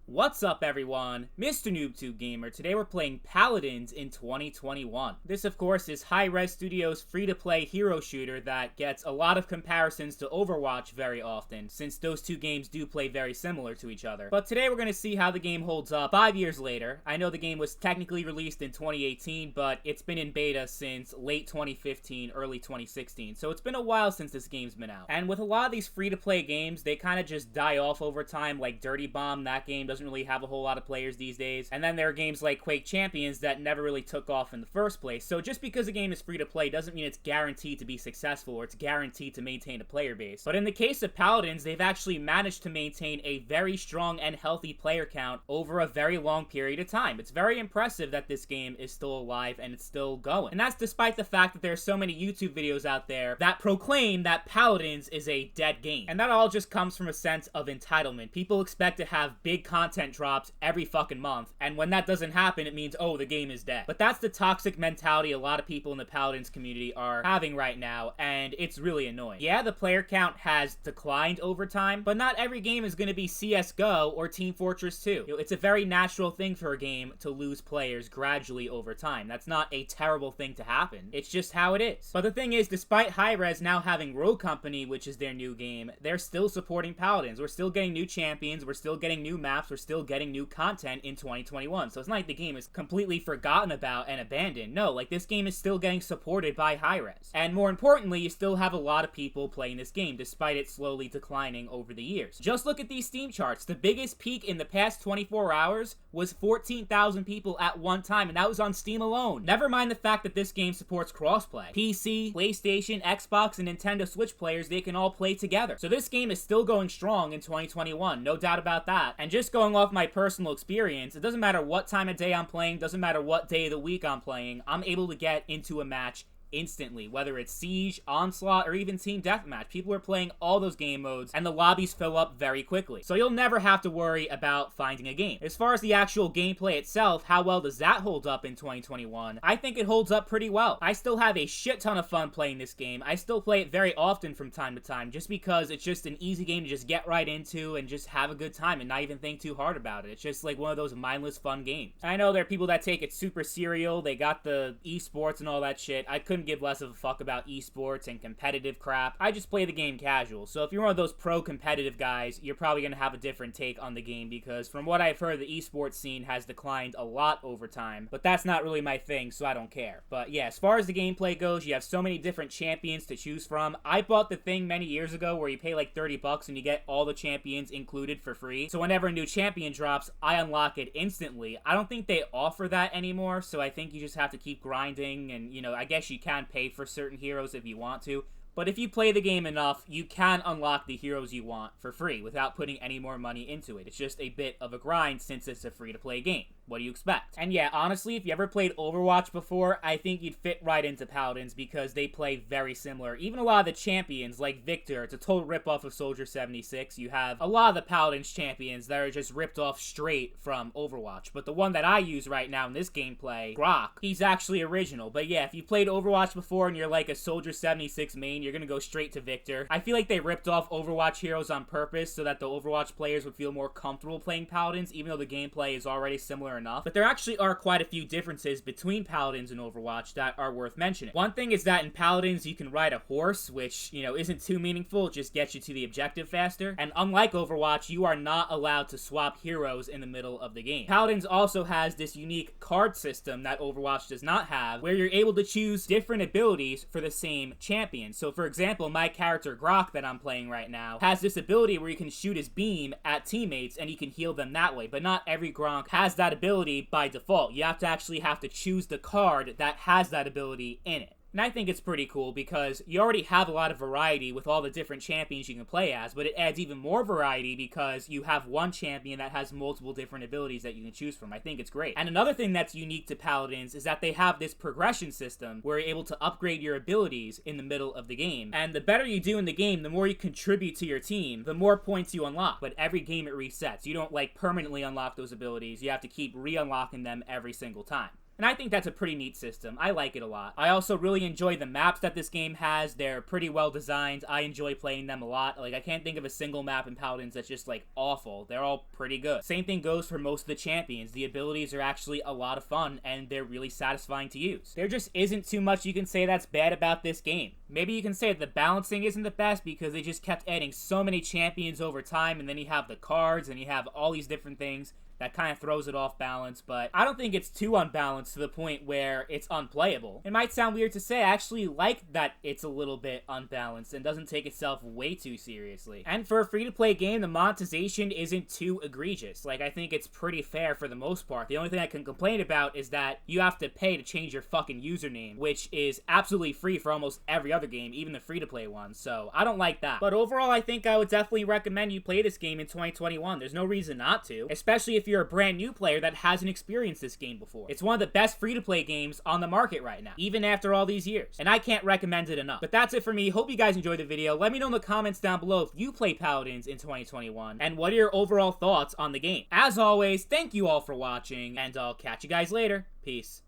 What's up everyone, Mr. NoobTube Gamer. Today we're playing Paladins in 2021. This of course is Hi-Rez Studios' free-to-play hero shooter that gets a lot of comparisons to Overwatch very often, since those two games do play very similar to each other. But today we're going to see how the game holds up 5 years later. I know the game was technically released in 2018, but it's been in beta since late 2015, early 2016, so it's been a while since this game's been out. And with a lot of these free-to-play games, they kind of just die off over time, like Dirty Bomb. That game doesn't really have a whole lot of players these days. And then there are games like Quake Champions that never really took off in the first place. So just because a game is free to play doesn't mean it's guaranteed to be successful or it's guaranteed to maintain a player base. But in the case of Paladins, they've actually managed to maintain a very strong and healthy player count over a very long period of time. It's very impressive that this game is still alive and it's still going. And that's despite the fact that there's so many YouTube videos out there that proclaim that Paladins is a dead game. And that all just comes from a sense of entitlement. People expect to have big content drops every fucking month, and when that doesn't happen, it means, oh, the game is dead. But that's the toxic mentality a lot of people in the Paladins community are having right now, and it's really annoying. Yeah, the player count has declined over time, but not every game is going to be CSGO or Team Fortress 2. It's a very natural thing for a game to lose players gradually over time. That's not a terrible thing to happen. It's just how it is. But the thing is, despite Hi-Rez now having Rogue Company, which is their new game, they're still supporting Paladins. We're still getting new champions, we're still getting new maps, we're still getting new content in 2021. So it's not like the game is completely forgotten about and abandoned. No, like this game is still getting supported by Hi-Rez. And more importantly, you still have a lot of people playing this game despite it slowly declining over the years. Just look at these Steam charts. The biggest peak in the past 24 hours was 14,000 people at one time, and that was on Steam alone. Never mind the fact that this game supports crossplay. PC, PlayStation, Xbox, and Nintendo Switch players, they can all play together. So this game is still going strong in 2021, no doubt about that. And just going off my personal experience, it doesn't matter what time of day I'm playing, doesn't matter what day of the week I'm playing, I'm able to get into a match instantly, whether it's Siege, Onslaught, or even Team Deathmatch. People are playing all those game modes, and the lobbies fill up very quickly. So you'll never have to worry about finding a game. As far as the actual gameplay itself, how well does that hold up in 2021? I think it holds up pretty well. I still have a shit ton of fun playing this game. I still play it very often from time to time, just because it's just an easy game to just get right into and just have a good time and not even think too hard about it. It's just like one of those mindless fun games. I know there are people that take it super serial. They got the esports and all that shit. I couldn't give less of a fuck about esports and competitive crap. I just play the game casual. So if you're one of those pro competitive guys, you're probably going to have a different take on the game, because from what I've heard, the esports scene has declined a lot over time, but that's not really my thing, so I don't care. But yeah, as far as the gameplay goes, you have so many different champions to choose from. I bought the thing many years ago where you pay like 30 bucks and you get all the champions included for free. So whenever a new champion drops, I unlock it instantly. I don't think they offer that anymore, so I think you just have to keep grinding, and you know, I guess you can pay for certain heroes if you want to. But if you play the game enough, you can unlock the heroes you want for free without putting any more money into it. It's just a bit of a grind since it's a free-to-play game. What do you expect? And yeah, honestly, if you ever played Overwatch before, I think you'd fit right into Paladins because they play very similar. Even a lot of the champions, like Victor, it's a total ripoff of Soldier 76. You have a lot of the Paladins champions that are just ripped off straight from Overwatch. But the one that I use right now in this gameplay, Grok, he's actually original. But yeah, if you played Overwatch before and you're like a Soldier 76 main, you're gonna go straight to Victor. I feel like they ripped off Overwatch heroes on purpose so that the Overwatch players would feel more comfortable playing Paladins, even though the gameplay is already similar enough. But there actually are quite a few differences between Paladins and Overwatch that are worth mentioning. One thing is that in Paladins you can ride a horse, which, you know, isn't too meaningful. It just gets you to the objective faster. And unlike Overwatch, you are not allowed to swap heroes in the middle of the game. Paladins also has this unique card system that Overwatch does not have, where you're able to choose different abilities for the same champion. So for example, my character Grok that I'm playing right now has this ability where you can shoot his beam at teammates and you can heal them that way. But not every Grok has that ability by default. You have to choose the card that has that ability in it. And I think it's pretty cool because you already have a lot of variety with all the different champions you can play as, but it adds even more variety because you have one champion that has multiple different abilities that you can choose from. I think it's great. And another thing that's unique to Paladins is that they have this progression system where you're able to upgrade your abilities in the middle of the game. And the better you do in the game, the more you contribute to your team, the more points you unlock. But every game it resets. You don't like permanently unlock those abilities. You have to keep re-unlocking them every single time. And I think that's a pretty neat system. I like it a lot. I also really enjoy the maps that this game has. They're pretty well designed. I enjoy playing them a lot. Like, I can't think of a single map in Paladins that's just, like, awful. They're all pretty good. Same thing goes for most of the champions. The abilities are actually a lot of fun, and they're really satisfying to use. There just isn't too much you can say that's bad about this game. Maybe you can say the balancing isn't the best because they just kept adding so many champions over time, and then you have the cards, and you have all these different things that kind of throws it off balance, but I don't think it's too unbalanced to the point where it's unplayable. It might sound weird to say, I actually like that it's a little bit unbalanced and doesn't take itself way too seriously. And for a free-to-play game, the monetization isn't too egregious. Like, I think it's pretty fair for the most part. The only thing I can complain about is that you have to pay to change your fucking username, which is absolutely free for almost every other game, even the free-to-play ones, so I don't like that. But overall, I think I would definitely recommend you play this game in 2021. There's no reason not to, especially if you're a brand new player that hasn't experienced this game before. It's one of the best free-to-play games on the market right now, even after all these years, and I can't recommend it enough. But that's it for me. Hope you guys enjoyed the video. Let me know in the comments down below if you play Paladins in 2021, and what are your overall thoughts on the game. As always, thank you all for watching, and I'll catch you guys later. Peace.